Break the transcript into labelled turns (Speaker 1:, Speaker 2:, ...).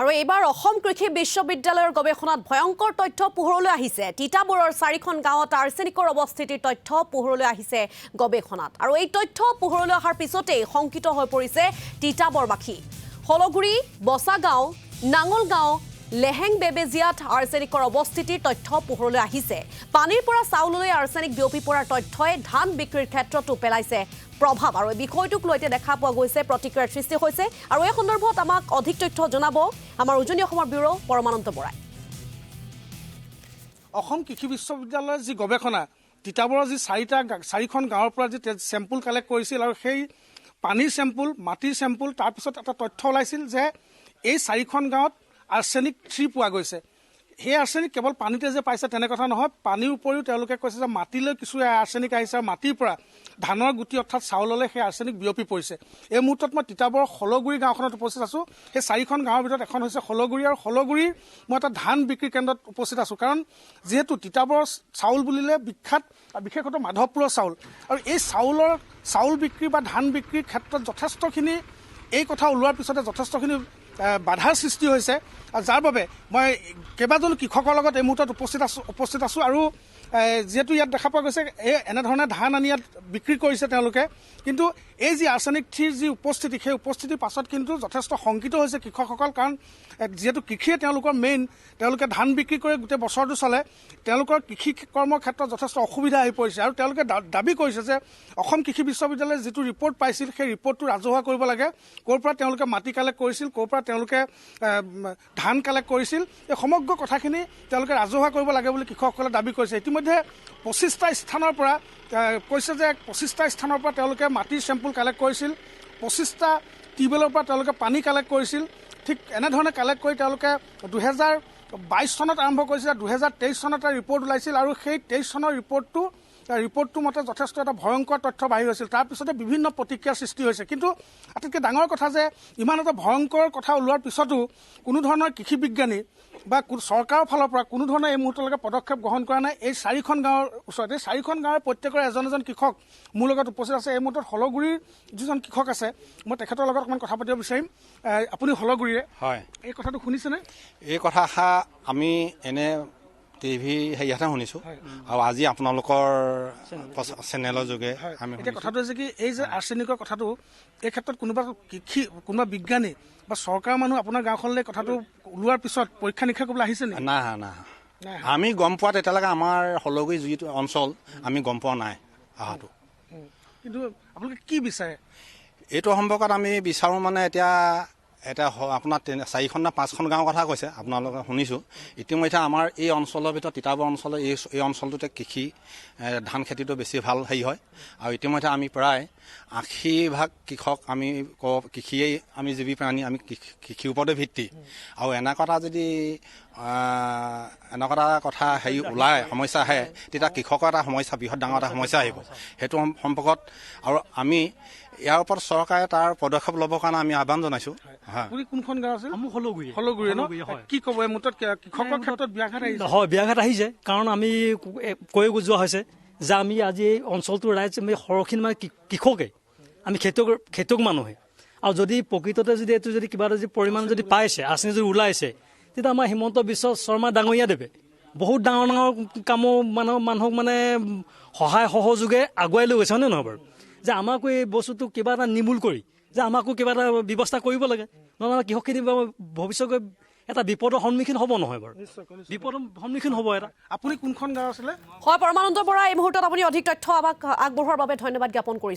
Speaker 1: আৰু এইবাৰ অসম কৃষি বিশ্ববিদ্যালয়ৰ গৱেষণাত ভয়ংকৰ তথ্য পোহৰলৈ আহিছে। তিতাবৰৰ 4খন গাঁৱত আৰ্ছেনিকৰ অৱস্থিতিৰ তথ্য পোহৰলৈ আহিছে গৱেষণাত। আৰু এই তথ্য পোহৰলৈ অহাৰ পিছতেই শংকিত হৈ পৰিছে তিতাবৰবাসী। হলগুৰি, বছাগাঁও, নাঙলগাঁও, লেহেং বেবেজিয়াত আৰ্ছেনিকৰ অৱস্থিতিৰ তথ্য পোহৰলৈ আহিছে। পানীৰ পৰা চাউললৈ আৰ্ছেনিক বিয়পি পৰাৰ তথ্যই ধান বিক্ৰীৰ ক্ষেত্ৰতো পেলাইছে প্ৰভাৱ। আৰু এই বিষয়টোক লৈ দেখা পোৱা গৈছে প্ৰতিক্ৰিয়াৰ সৃষ্টি হৈছে। আৰু এই সন্দৰ্ভত আমাক অধিক তথ্য জনাব আমাৰ উজনি অসমৰ ব্যুৰ পৰমানন্ত বৰাই।
Speaker 2: অসম কৃষি বিশ্ববিদ্যালয়ৰ যি গৱেষণা, তিতাবৰৰ যি 4খন গাঁৱৰ পৰা যি চেম্পুল কালেক্ট কৰিছিল আৰু সেই পানীৰ চেম্পুল, মাটিৰ চেম্পুল, তাৰপিছত এটা তথ্য ওলাইছিল যে এই 4খন গাঁৱত আৰ্ছেনিক 3 পোৱা গৈছে। সেই আৰ্ছেনিক কেৱল পানীতে যে পাইছে তেনে কথা নহয়, পানীৰ উপৰিও তেওঁলোকে কৈছে যে মাটিলৈ কিছু আৰ্ছেনিক আহিছে আৰু মাটিৰ পৰা ধানৰ গুটি অৰ্থাৎ চাউললৈ সেই আৰ্ছেনিক বিয়পি পৰিছে। এই মুহূৰ্তত মই তিতাবৰৰ হলগুৰি গাঁওখনত উপস্থিত আছোঁ। সেই 4খন গাঁৱৰ ভিতৰত এখন হৈছে হলগুৰি, আৰু হলগুৰিৰ মই এটা ধান বিক্ৰী কেন্দ্ৰত উপস্থিত আছোঁ। কাৰণ যিহেতু তিতাবৰৰ চাউল বুলিলে বিখ্যাত, বিশেষতঃ মাধৱপুৰৰ চাউল, আৰু এই চাউল বিক্ৰী বা ধান বিক্ৰীৰ ক্ষেত্ৰত যথেষ্টখিনি এই কথা ওলোৱাৰ পিছতে যথেষ্টখিনি বাধাৰ সৃষ্টি হৈছে। আৰু যাৰ বাবে মই কেইবাজনো কৃষকৰ লগত এই মুহূৰ্তত উপস্থিত আছোঁ। আৰু যিহেতু ইয়াত দেখা পোৱা গৈছে এনেধৰণে ধান আনি ইয়াত বিক্ৰী কৰিছে তেওঁলোকে, কিন্তু এই যি আৰ্ছেনিক 3ৰ যি উপস্থিতি, সেই উপস্থিতিৰ পাছত কিন্তু যথেষ্ট শংকিত হৈছে কৃষকসকল। কাৰণ যিহেতু কৃষিয়ে তেওঁলোকৰ মেইন, তেওঁলোকে ধান বিক্ৰী কৰি গোটেই বছৰটো চলে, তেওঁলোকৰ কৃষি কৰ্মৰ ক্ষেত্ৰত যথেষ্ট অসুবিধা আহি পৰিছে। আৰু তেওঁলোকে দাবী কৰিছে যে অসম কৃষি বিশ্ববিদ্যালয়ে যিটো ৰিপৰ্ট পাইছিল সেই ৰিপৰ্টটো ৰাজহুৱা কৰিব লাগে। ক'ৰ পৰা তেওঁলোকে মাটি কালেক্ট কৰিছিল, ক'ৰ পৰা তেওঁলোকে ধান কালেক্ট কৰিছিল, এই সমগ্ৰ কথাখিনি তেওঁলোকে ৰাজহুৱা কৰিব লাগে বুলি কৃষকসকলে দাবী কৰিছে। ইতিমধ্যে 25টা স্থানৰ পৰা কৈছে যে 25টা স্থানৰ পৰা তেওঁলোকে মাটিৰ চেম্পুল কালেক্ট কৰিছিল, 25টা টিউবৱেলৰ পৰা তেওঁলোকে পানী কালেক্ট কৰিছিল। ঠিক এনেধৰণে কালেক্ট কৰি তেওঁলোকে 2022 চনত আৰম্ভ কৰিছিল। 2023 চনত এটা ৰিপৰ্ট ওলাইছিল, আৰু সেই 23 চনৰ ৰিপৰ্টটো মতে যথেষ্ট এটা ভয়ংকৰ তথ্য বাহিৰ হৈছিল। তাৰপিছতে বিভিন্ন প্ৰতিক্ৰিয়াৰ সৃষ্টি হৈছে। কিন্তু আটাইতকৈ ডাঙৰ কথা যে ইমান এটা ভয়ংকৰ কথা ওলোৱাৰ পিছতো কোনো ধৰণৰ কৃষি বিজ্ঞানী বা চৰকাৰৰ ফালৰ পৰা কোনো ধৰণৰ এই মুহূৰ্তলৈকে পদক্ষেপ গ্ৰহণ কৰা নাই। এই 4খন গাঁৱৰ ওচৰত, এই 4খন গাঁৱৰ প্ৰত্যেকৰে এজন কৃষক মোৰ লগত উপস্থিত আছে। এই মুহূৰ্তত হলগুৰিৰ যিজন কৃষক আছে, মই তেখেতৰ লগত অকণমান কথা পাতিব বিচাৰিম। আপুনি হলগুৰিৰে হয়, এই কথাটো শুনিছেনে?
Speaker 3: এই কথা আমি এনে টিভি হেৰিয়াতে শুনিছোঁ, আৰু আজি আপোনালোকৰ চেনেলৰ যোগে আমি
Speaker 2: এতিয়া কথাটো হৈছে কি, এই যে আৰ্ছেনিকৰ কথাটো, এই ক্ষেত্ৰত কোনোবা বিজ্ঞানী বা চৰকাৰৰ মানুহ আপোনাৰ গাঁওখনলৈ কথাটো ওলোৱাৰ পিছত পৰীক্ষা নিৰীক্ষা কৰিবলৈ আহিছে নেকি?
Speaker 3: নাই আমি গম পোৱাত এতিয়ালৈকে আমাৰ হলগুৰি যিটো অঞ্চল আমি গম পোৱা নাই অহাটো।
Speaker 2: কিন্তু আপোনালোকে কি বিচাৰে
Speaker 3: এইটো সম্পৰ্কত? আমি বিচাৰোঁ মানে এতিয়া আপোনাৰ 4খন নে 5খন গাঁৱৰ কথা কৈছে আপোনালোকে শুনিছোঁ। ইতিমধ্যে আমাৰ এই অঞ্চলৰ ভিতৰত তিতাবৰ অঞ্চলৰ এই অঞ্চলটোতে কৃষি ধান খেতিটো বেছি ভাল হেৰি হয়। আৰু ইতিমধ্যে আমি প্ৰায় 80% কৃষক আমি কৃষিয়েই আমি জীৱিকা প্ৰাণী, আমি কৃষিৰ ওপৰতে ভিত্তি। আৰু এনেকুৱা এটা কথা হেৰি ওলায়, সমস্যা আহে, তেতিয়া কৃষকৰ এটা সমস্যা, বৃহৎ ডাঙৰ এটা সমস্যা আহিব। সেইটো সম্পৰ্কত আৰু আমি ইয়াৰ ওপৰত চৰকাৰে তাৰ পদক্ষেপ ল'বৰ কাৰণে আমি আহ্বান জনাইছোঁ।
Speaker 2: আপুনি কোনখন গাঁও আছিল?
Speaker 4: হলগুৰি
Speaker 2: ন? কি ক'ব এই মুহূৰ্তত কৃষকৰ ক্ষেত্ৰত ব্যাঘাত আহিছে?
Speaker 4: হয়, ব্যাঘাত আহিছে। কাৰণ আমি কৈ যোৱা হৈছে যে আমি আজি এই অঞ্চলটোৰ ৰাইজ আমি সৰহখিনি মানে কৃষকে, আমি খেতিয়ক মানুহে। আৰু যদি প্ৰকৃততে যদি এইটো যদি কিবা এটা যদি পৰিমাণ যদি পাইছে, আঁচনি যদি ওলাইছে, তেতিয়া আমাৰ হিমন্ত বিশ্ব শৰ্মা ডাঙৰীয়া দেৱে বহুত ডাঙৰ কামো মানুহক মানে সহায় সহযোগে আগুৱাই লৈ গৈছে, হয়নে নহয় বাৰু? যে আমাকো এই বস্তুটো কিবা এটা নিমূল কৰি যে আমাকো কিবা এটা ব্যৱস্থা কৰিব লাগে, নহ'লে কৃষকখিনি ভৱিষ্যতে এটা বিপদৰ সন্মুখীন হ'ব নহয় বাৰু? বিপদৰ সন্মুখীন হ'ব এটা।
Speaker 2: আপুনি কোনখন গাঁও আছিলে?
Speaker 1: হয়, পৰমানন্ত বৰা, এই মুহূৰ্তত আপুনি অধিক তথ্য আমাক আগবঢ়োৱাৰ বাবে ধন্যবাদ জ্ঞাপন কৰিছোঁ।